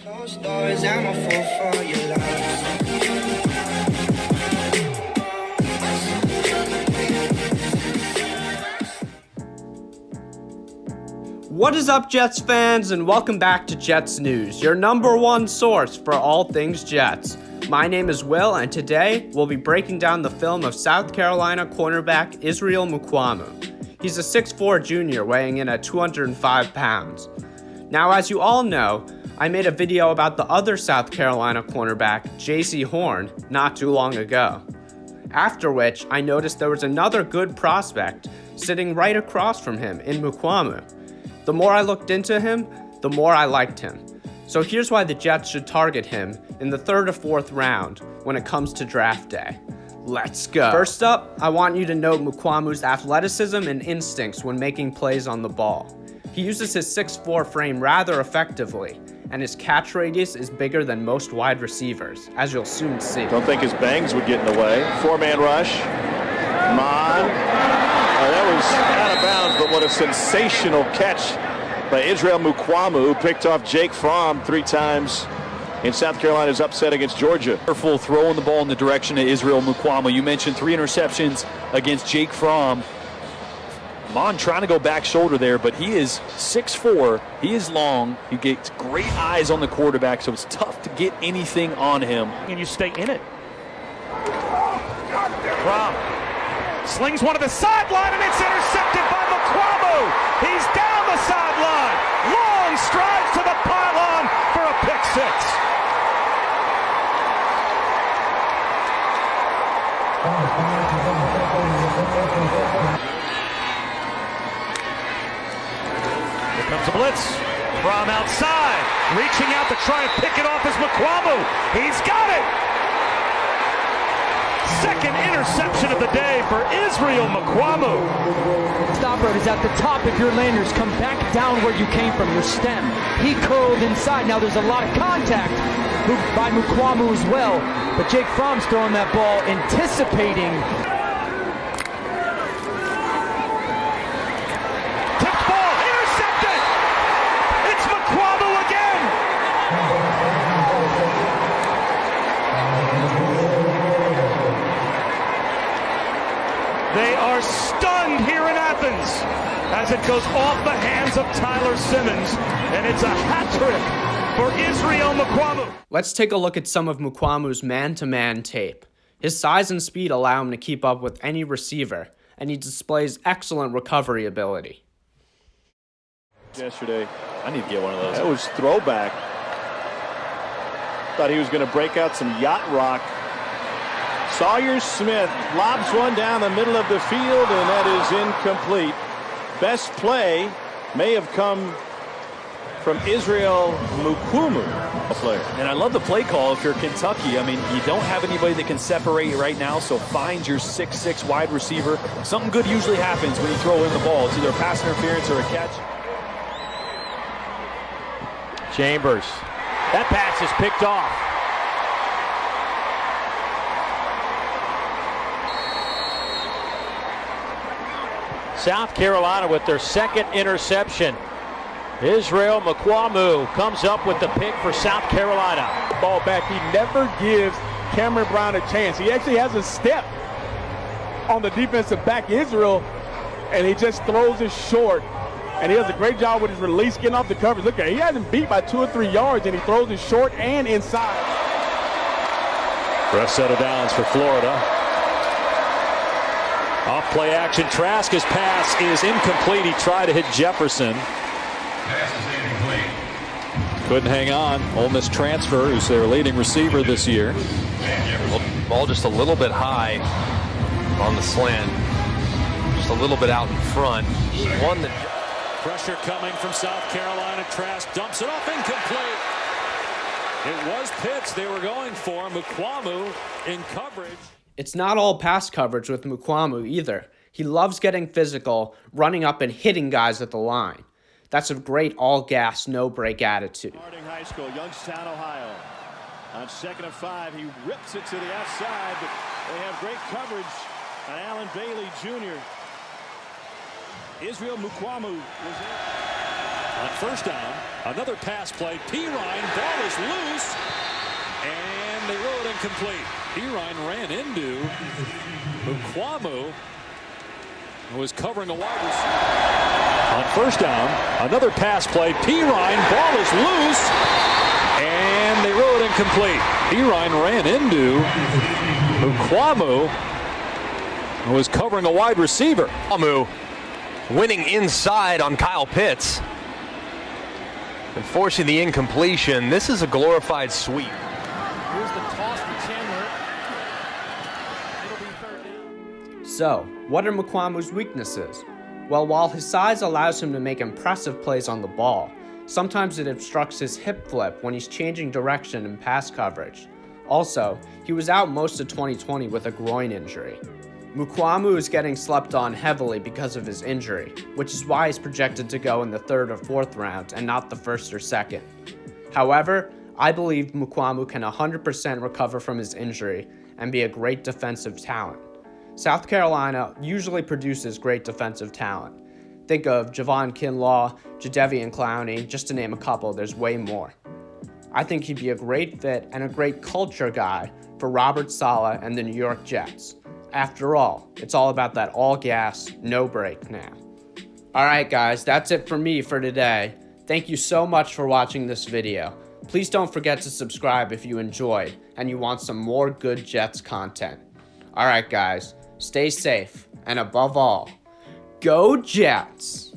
Closed doors, I'm a fool for your love. What is up, Jets fans, and welcome back to Jets News, your number one source for all things Jets. My name is Will, and today we'll be breaking down the film of South Carolina cornerback Israel Mukuamu. He's a 6'4" junior weighing in at 205 pounds. Now, as you all know, I made a video about the other South Carolina cornerback, Jaycee Horn, not too long ago. After which, I noticed there was another good prospect sitting right across from him in Mukwamu. The more I looked into him, the more I liked him. So here's why the Jets should target him in the 3rd or 4th round when it comes to draft day. Let's go. First up, I want you to note Mukwamu's athleticism and instincts when making plays on the ball. He uses his 6'4" frame rather effectively, and his catch radius is bigger than most wide receivers, as you'll soon see. Don't think his bangs would get in the way. 4-man rush. That was out of bounds, but what a sensational catch by Israel Mukuamu, who picked off Jake Fromm 3 times in South Carolina's upset against Georgia. Careful throwing the ball in the direction of Israel Mukuamu. You mentioned 3 interceptions against Jake Fromm. Mon trying to go back shoulder there, but he is 6'4". He is long. He gets great eyes on the quarterback, so it's tough to get anything on him. And you stay in it. Fromm slings one to the sideline, and it's intercepted by Mukwamu. He's down the sideline. Long strides to the pylon for a pick 6. Here comes a blitz. Fromm outside, reaching out to try and pick it off is Mukwamu. He's got it. Second interception of the day for Israel Mukuamu. Stop road is at the top if your landers come back down where you came from, your stem. He curled inside. Now there's a lot of contact by Mukwamu as well, but Jake Fromm's throwing that ball, anticipating. Tipped ball, intercepted! It's Mukwamu again! They are stunned here in Athens as it goes off the hands of Tyler Simmons, and it's a hat trick for Israel Mukuamu. Let's take a look at some of Mukwamu's man-to-man tape. His size and speed allow him to keep up with any receiver, and he displays excellent recovery ability. Yesterday, I need to get one of those. that was throwback. Thought he was going to break out some yacht rock. Sawyer Smith lobs one down the middle of the field, and that is incomplete. Best play may have come from Israel Mukuamu, a player. And I love the play call if you're Kentucky. I mean, you don't have anybody that can separate right now, so find your 6'6" wide receiver. Something good usually happens when you throw in the ball. It's either a pass interference or a catch. Chambers. That pass is picked off. South Carolina with their second interception. Israel Mukuamu comes up with the pick for South Carolina. Ball back. He never gives Cameron Brown a chance. He actually has a step on the defensive back, Israel, and he just throws it short. And he does a great job with his release, getting off the coverage. Look at it. He has him beat by 2 or 3 yards, and he throws it short and inside. First set of downs for Florida. Off play action. Trask's pass is incomplete. He tried to hit Jefferson. Couldn't hang on. Ole Miss transfer, who's their leading receiver this year. Ball just a little bit high on the slant. Just a little bit out in front. One that... Pressure coming from South Carolina. Trask dumps it off, incomplete. It was Pitts they were going for. Mukwamu in coverage. It's not all pass coverage with Mukwamu either. He loves getting physical, running up and hitting guys at the line. That's a great all-gas, no-break attitude. Harding High School, Youngstown, Ohio. On 2nd and 5, he rips it to the outside, but they have great coverage on Allen Bailey Jr. Israel Mukuamu was in. On first down, Another pass play. Pirine, ball is loose, and they roll it incomplete. Pirine ran into Mukwamu, who was covering a wide receiver. On first down, another pass play. Pirine, ball is loose, and they roll it incomplete. Pirine ran into Mukwamu, who was covering a wide receiver. Mukwamu winning inside on Kyle Pitts and forcing the incompletion. This is a glorified sweep. Here's the toss to Chandler. It'll be third down. So, what are Mukwamu's weaknesses? Well, while his size allows him to make impressive plays on the ball, sometimes it obstructs his hip flip when he's changing direction in pass coverage. Also, he was out most of 2020 with a groin injury. Mukwamu is getting slept on heavily because of his injury, which is why he's projected to go in the 3rd or 4th round and not the 1st or 2nd. However, I believe Mukwamu can 100% recover from his injury and be a great defensive talent. South Carolina usually produces great defensive talent. Think of Javon Kinlaw, Jadeveon Clowney, just to name a couple, there's way more. I think he'd be a great fit and a great culture guy for Robert Saleh and the New York Jets. After all, it's all about that all gas, no brake now. Alright guys, that's it for me for today. Thank you so much for watching this video. Please don't forget to subscribe if you enjoyed and you want some more good Jets content. Alright guys, stay safe, and above all, go Jets!